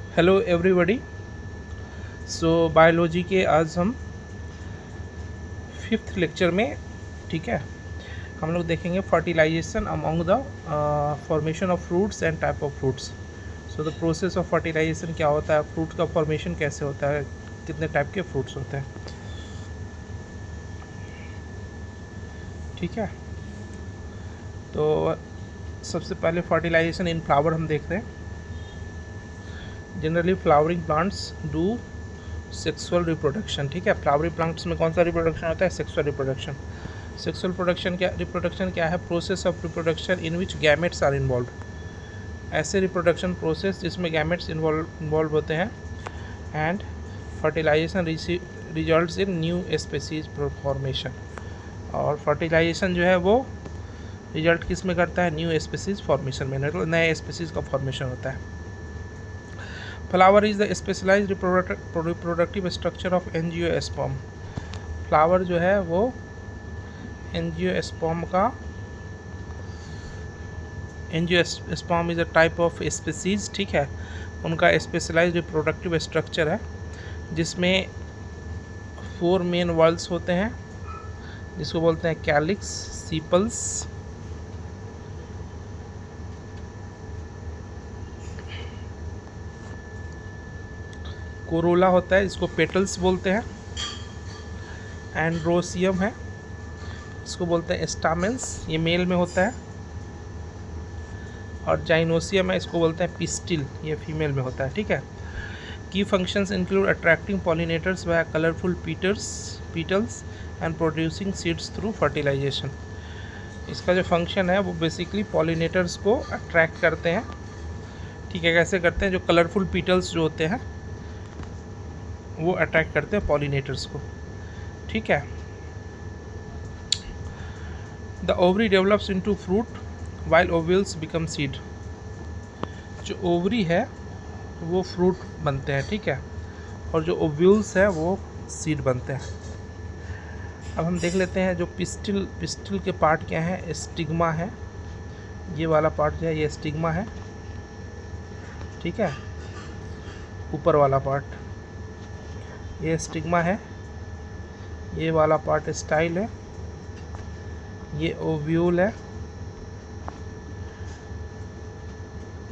Hello everybody. सो biology के आज हम फिफ्थ लेक्चर में, ठीक है, हम लोग देखेंगे fertilisation among the formation of fruits and type of fruits. So the process of fertilisation क्या होता है, फ्रूट का फॉर्मेशन कैसे होता है, कितने टाइप के फ्रूट्स होते हैं, ठीक है। तो सबसे पहले फर्टिलाइजेशन इन फ्लावर हम देखते हैं। Generally flowering plants do sexual reproduction, ठीक है। फ्लावरिंग प्लांट्स में कौन सा रिप्रोडक्शन होता है? Sexual reproduction. सेक्सुअल रिप्रोडक्शन क्या है? Process of reproduction in which gametes are involve. ऐसे रिप्रोडक्शन प्रोसेस जिसमें गैमेट्स इन्वॉल्व होते हैं। And fertilisation results in new species formation. और फर्टिलाइजेशन जो है वो रिजल्ट किस में करता है? न्यू स्पेसीज फॉर्मेशन में, नए स्पेसीज का फॉर्मेशन होता है। Flower is the specialised reproductive structure of angiosperm. Flower जो है वो angiosperm is a type of species, ठीक है। उनका स्पेशलाइज्ड रिप्रोडक्टिव स्ट्रक्चर है जिसमें 4 मेन वॉल्स होते हैं, जिसको बोलते हैं कैलिक्स, सीपल्स, कोरोला होता है, इसको पेटल्स बोलते हैं, एंड्रोसियम है, इसको बोलते हैं स्टामेंस, ये मेल में होता है, और जाइनोसियम है, इसको बोलते हैं पिस्टिल, ये फीमेल में होता है, ठीक है। Key functions include attracting pollinators by colourful petals and producing seeds through fertilisation. इसका जो फंक्शन है वो बेसिकली पॉलिनेटर्स को अट्रैक्ट करते हैं, ठीक है। कैसे करते हैं? जो कलरफुल पीटल्स जो होते हैं वो अट्रैक्ट करते हैं पॉलिनेटर्स को, ठीक है। The ovary develops into fruit while ovules become seed. जो ओवरी है वो फ्रूट बनते हैं, ठीक है, और जो ओव्यूल्स है वो सीड बनते हैं। अब हम देख लेते हैं जो पिस्टिल के पार्ट क्या है। स्टिग्मा है, ये वाला पार्ट जो है ये स्टिग्मा है, ठीक है। ऊपर वाला पार्ट ये स्टिग्मा है, ये वाला पार्ट स्टाइल है, ये ओव्यूल है,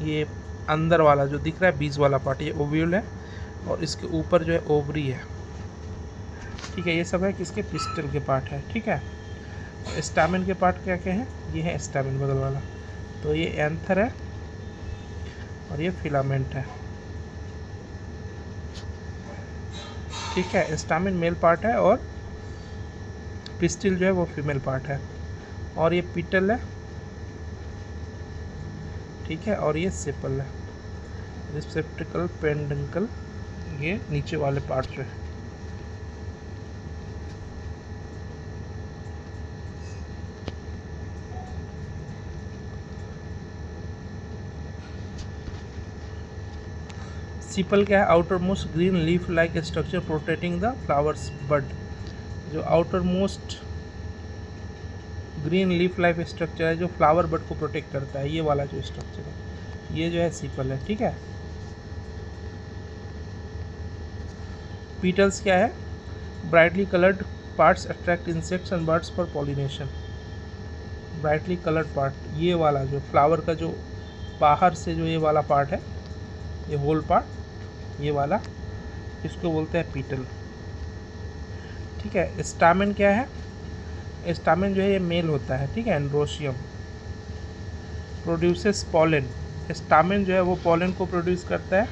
ये अंदर वाला जो दिख रहा है बीज वाला पार्ट ये ओव्यूल है, और इसके ऊपर जो है ओवरी है, ठीक है। ये सब है किसके? पिस्टिल के पार्ट है, ठीक है। स्टामेन के पार्ट क्या क्या है? ये है स्टामेन बगल वाला, तो ये एंथर है और ये फिलामेंट है, ठीक है। स्टामेन मेल पार्ट है और पिस्टिल जो है वो फीमेल पार्ट है, और ये पीटल है, ठीक है, और ये सेपल है, रिसेप्टिकल, पेंडंकल, ये नीचे वाले पार्ट जो है। सीपल क्या है? Outer most green leaf like structure protecting the flowers bud. जो outer most green leaf life structure है जो फ्लावर बड को प्रोटेक्ट करता है, ये वाला जो स्ट्रक्चर है ये जो है सीपल है, ठीक है। पीटल्स क्या है? Brightly coloured parts attract insects and birds for pollination. Brightly coloured part, ये वाला जो फ्लावर का जो बाहर से जो ये वाला पार्ट है, ये होल पार्ट, ये वाला, इसको बोलते हैं पीटल, ठीक है। स्टामेन क्या है? स्टामेन जो है ये मेल होता है, ठीक है। Androecium produces pollen. स्टामेन जो है वो पॉलन को प्रोड्यूस करता है।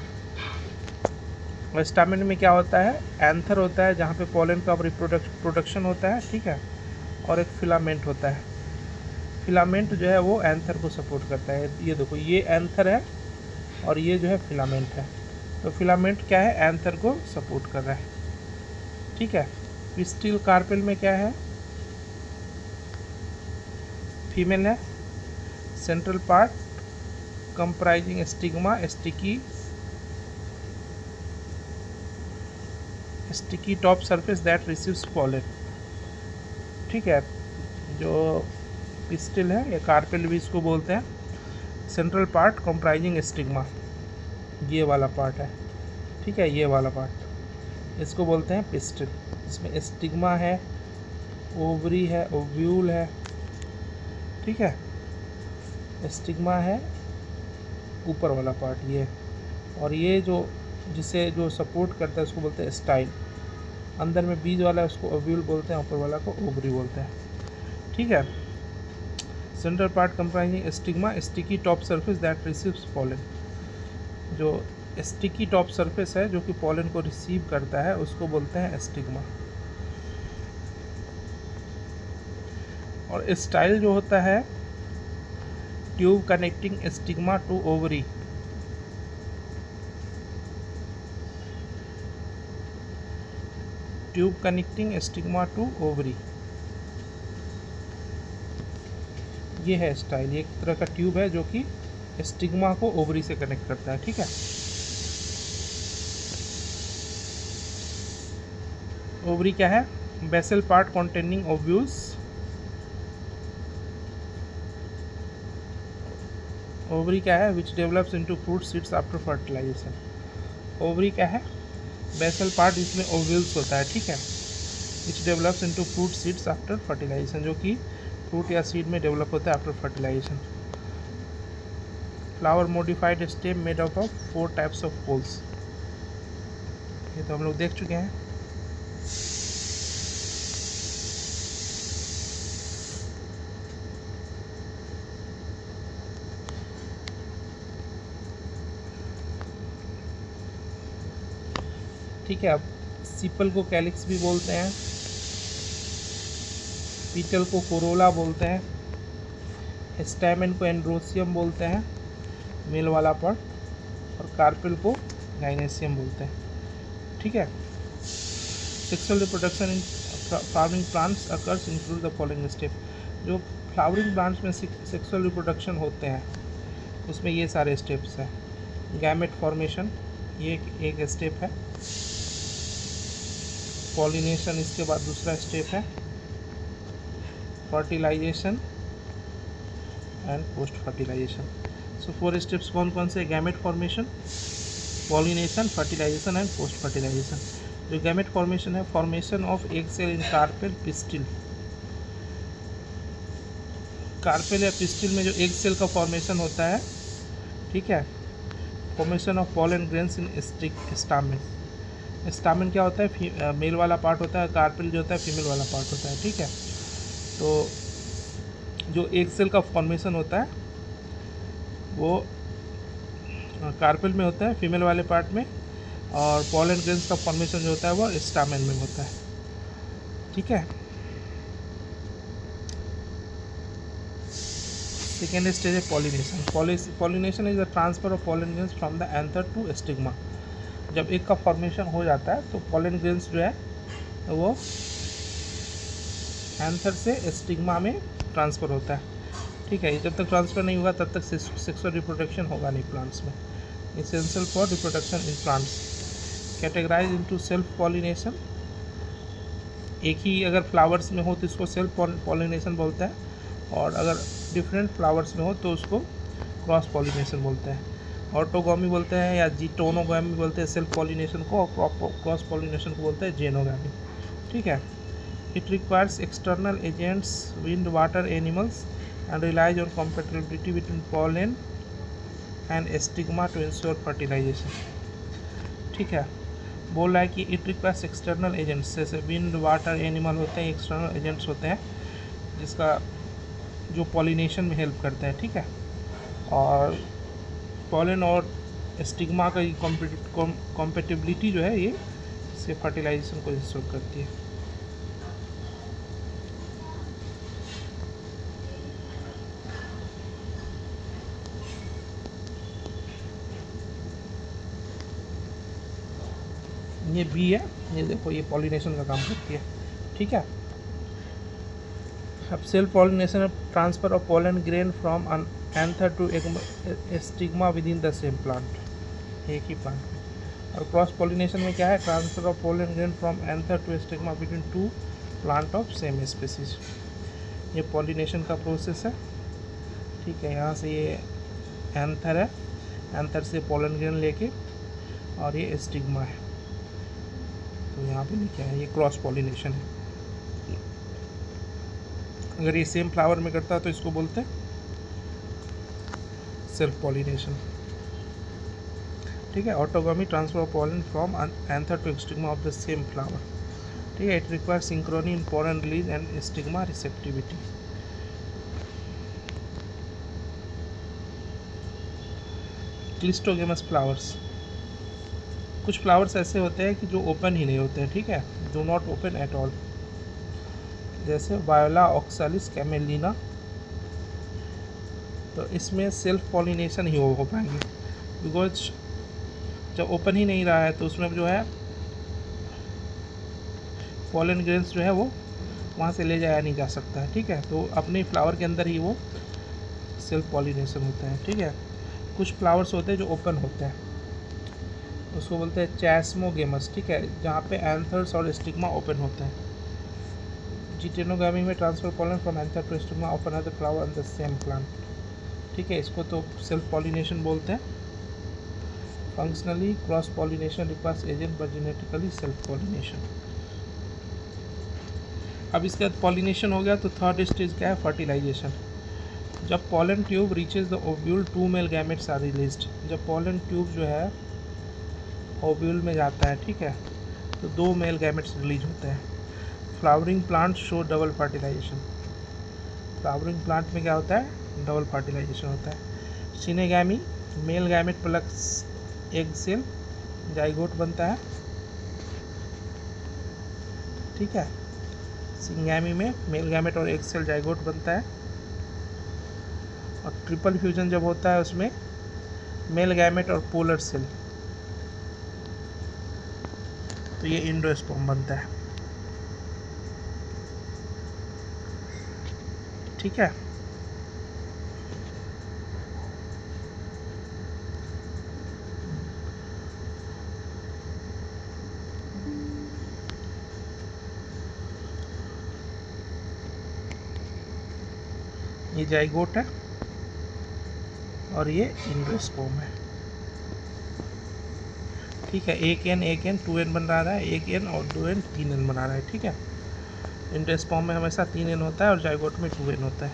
और स्टामेन में क्या होता है? एंथर होता है जहाँ पे पॉलन का प्रोडक्शन होता है, ठीक है, और एक फिलामेंट होता है। फिलामेंट जो है वो एंथर को सपोर्ट करता है। ये देखो, ये एंथर है और ये जो है फिलामेंट है, तो फिलामेंट क्या है? एंथर को सपोर्ट कर रहा है, ठीक है। पिस्टिल कार्पेल में क्या है? फीमेल है, central part comprising stigma, sticky top surface that receives pollen, ठीक है। जो पिस्टिल है या कार्पेल भी इसको बोलते हैं, सेंट्रल पार्ट कंप्राइजिंग स्टिग्मा, ये वाला पार्ट है, ठीक है, ये वाला पार्ट इसको बोलते हैं पिस्टिल। इसमें स्टिग्मा है, ओवरी है, ओव्यूल है, ठीक है, स्टिग्मा है ऊपर वाला पार्ट ये, और ये जो जिसे जो सपोर्ट करता है उसको बोलते हैं स्टाइल। अंदर में बीज वाला है उसको ओव्यूल बोलते हैं, ऊपर वाला को ओवरी बोलते हैं, ठीक है। Central part comprising stigma, sticky top surface that receives pollen. जो स्टिकी टॉप सरफेस है जो कि पॉलन को रिसीव करता है उसको बोलते हैं स्टिग्मा। और स्टाइल जो होता है tube connecting stigma to ovary, tube connecting stigma to ovary, ये है स्टाइल। ये एक तरह का ट्यूब है जो कि स्टिग्मा को ओवरी से कनेक्ट करता है, ठीक है। ओवरी क्या है? Basal part containing ovules. Ovary क्या है? Which develops into fruit seeds after fertilisation. Ovary क्या है? बेसल पार्ट जिसमें ओव्यूल्स होता है, ठीक है, which develops into fruit seeds after fertilisation, जो कि फ्रूट या सीड में डेवलप होता है after fertilisation. Flower modified stem made up of 4 types of poles. ये तो हम लोग देख चुके हैं। ठीक है, अब सीपल को कैलिक्स भी बोलते हैं, पीटल को कोरोला बोलते हैं, स्टैमेन को एंड्रोसियम बोलते हैं, मेल वाला पार्ट, और कार्पेल को गाइनेसियम बोलते हैं, ठीक है। Sexual reproduction in flowering plants occurs include the following step. जो फ्लावरिंग प्लांट्स में सेक्सुअल रिप्रोडक्शन होते हैं उसमें ये सारे स्टेप्स हैं। गैमेट फॉर्मेशन, ये एक स्टेप है। पॉलिनेशन इसके बाद दूसरा स्टेप है। Fertilisation and post fertilisation. So 4 steps कौन कौन से? Gamete formation, pollination, fertilisation and post fertilisation. जो गैमेट फॉर्मेशन है, formation of egg cell in carpel pistil. Carpel या पिस्टिल में जो एग सेल का फॉर्मेशन होता है, ठीक है। Formation of pollen grains in stamen. Stamen क्या होता है? मेल वाला पार्ट होता है, कार्पेल जो होता है फीमेल वाला पार्ट होता है, ठीक है। तो जो एग सेल का फॉर्मेशन होता है वो कार्पेल में होता है, फीमेल वाले पार्ट में, और पॉलन ग्रेन्स का फॉर्मेशन जो होता है वो स्टामेन में होता है, ठीक है। सेकेंड स्टेज है pollination. Pollination is the transfer of pollen grains from the anther to stigma. जब एक का फॉर्मेशन हो जाता है तो पॉलन ग्रेन्स जो है वो एंथर से स्टिग्मा में ट्रांसफ़र होता है, ठीक है। जब तक ट्रांसफ़र नहीं होगा तब तक सेक्सुअल रिप्रोडक्शन होगा नहीं प्लांट्स में। Essential for reproduction in plants. Categorise into self pollination. एक ही अगर फ्लावर्स में हो तो इसको सेल्फ पॉलिनेशन बोलते हैं, और अगर डिफरेंट फ्लावर्स में हो तो उसको क्रॉस पॉलिनेशन बोलते हैं। ऑटोगोमी बोलते हैं या जीटोनोगोमी बोलते हैं सेल्फ पॉलिनेशन को, और क्रॉस पॉलिनेशन को बोलते हैं जेनोगोमी, ठीक है। It requires external agents, wind, water, animals, and relies on compatibility between pollen and stigma to ensure fertilisation, ठीक है। बोल रहा है कि इट रिक्वायर्स एक्सटर्नल एजेंट्स, जैसे विंड, वाटर, एनिमल होते हैं, एक्सटर्नल एजेंट्स होते हैं जिसका जो पॉलिनेशन में हेल्प करता है, ठीक है। और पॉलन और स्टिग्मा का कॉम्पेटिबिलिटी जो है ये इसके फर्टिलाइजेशन को इंश्योर करती है। ये बी है, ये देखो ये पॉलिनेशन का काम करती है, ठीक है। अब self pollination transfer of pollen grain from anther to stigma within the same plant, एक ही प्लांट में। और क्रॉस पॉलिनेशन में क्या है? Transfer of pollen grain from anther to stigma between 2 plant of same species. ये pollination का process है, ठीक है। यहाँ से ये एंथर है, एंथर से पोलन ग्रेन लेके, और ये स्टिग्मा है, तो यहाँ पे लिखा है ये क्रॉस पॉलिनेशन है। अगर ये सेम फ्लावर में करता है तो इसको बोलते हैं सेल्फ पॉलिनेशन। ठीक है, autogamy transfer of pollen from anther to stigma of the same flower. ठीक है, it require synchrony in pollen release and stigma receptivity. Cleistogamous flowers, कुछ फ्लावर्स ऐसे होते हैं कि जो ओपन ही नहीं होते हैं। ठीक है, do not open at all, जैसे वायोला ऑक्सालिस कैमेलिना, तो इसमें सेल्फ पॉलिनेशन ही हो पाएंगे, बिकॉज जब ओपन ही नहीं रहा है तो उसमें जो है पॉलन ग्रेन्स जो है वो वहाँ से ले जाया नहीं जा सकता है। ठीक है, तो अपने फ्लावर के अंदर ही वो सेल्फ पॉलिनेशन होता है। ठीक है, कुछ फ्लावर्स होते हैं जो ओपन होते हैं, उसको बोलते हैं चैस्मोगेमस। ठीक है, जहाँ पे एंथर्स और स्टिग्मा ओपन होते हैं। जिटेनोगामी में transfer pollen from anther to stigma of another flower on the same plant. ठीक है, इसको तो सेल्फ पॉलिनेशन बोलते हैं। Functionally cross pollination requires agent but genetically self pollination. अब इसके बाद पॉलिनेशन हो गया तो थर्ड स्टेज क्या है, फर्टिलाइजेशन। जब pollen tube reaches the ovule, 2 male gametes are released. जब पॉलन ट्यूब जो है ओव्यूल में जाता है, ठीक है, तो 2 मेल गैमेट्स रिलीज होते हैं। Flowering plant show double fertilization. Flowering plant में क्या होता है, डबल फर्टिलाइजेशन होता है। Syngamy, male gamete plus egg cell zygote बनता है। ठीक है, सिंगैमी में मेल गैमेट और एग सेल जाइगोट बनता है। और ट्रिपल फ्यूजन जब होता है उसमें मेल गैमेट और पोलर सेल, तो ये एंडोस्पर्म बनता है। ठीक है, ये जाइगोट है और ये एंडोस्पर्म है। ठीक है, एक एन 2n बन रहा है, एक एन और 2n 3n बना रहा है। ठीक है, एंडोस्पर्म में हमेशा 3n होता है और जाइगोट में 2n होता है।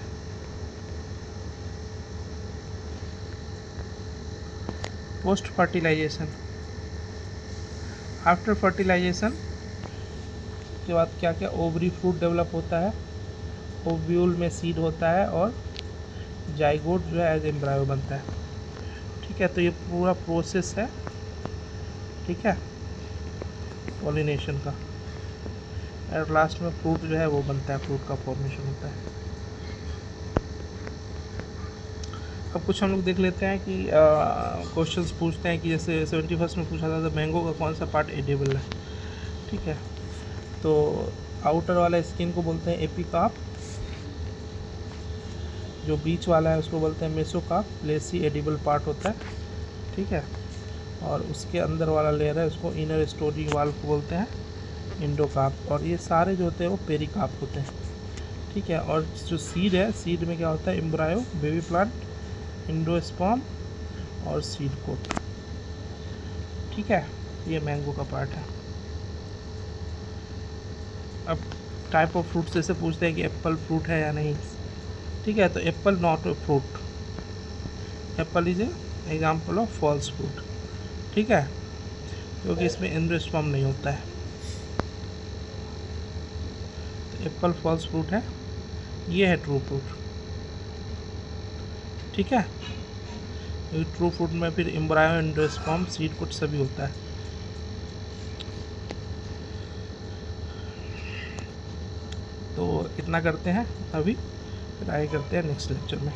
पोस्ट फर्टिलाइजेशन, आफ्टर फर्टिलाइजेशन के बाद क्या क्या, ओवरी फ्रूट डेवलप होता है, ओव्यूल में सीड होता है और जाइगोट जो है एज एम्ब्रायो बनता है। ठीक है, तो ये पूरा प्रोसेस है। ठीक है, पॉलिनेशन का, और लास्ट में फ्रूट जो है वो बनता है, फ्रूट का फॉर्मेशन होता है। अब कुछ हम लोग देख लेते हैं कि क्वेश्चंस पूछते हैं कि जैसे 71 में पूछा था, तो मैंगो का कौन सा पार्ट एडिबल है। ठीक है, तो आउटर वाला स्किन को बोलते हैं एपिकार्प, जो बीच वाला है उसको बोलते हैं मेसोकार्प, लेसी एडिबल पार्ट होता है। ठीक है, और उसके अंदर वाला लेयर है उसको इनर स्टोरेज वाल्व को बोलते हैं एंडोकार्प, और ये सारे जो होते हैं वो पेरिकार्प होते हैं। ठीक है, और जो सीड है, सीड में क्या होता है, एम्ब्रायो, बेबी प्लांट, एंडोस्पर्म और सीड कोट। ठीक है, ये मैंगो का पार्ट है। अब टाइप ऑफ फ्रूट से पूछते हैं कि एप्पल फ्रूट है या नहीं। ठीक है, तो apple not a fruit, apple is a example of false fruit. ठीक है, क्योंकि इसमें एंडोस्पर्म नहीं होता है, तो एप्पल फॉल्स फ्रूट है। ये है ट्रू फ्रूट। ठीक है, ट्रू फ्रूट में फिर एम्ब्रायो, एंडोस्पर्म, सीड कोट सभी होता है। तो इतना करते हैं अभी, फिर आगे करते हैं नेक्स्ट लेक्चर में।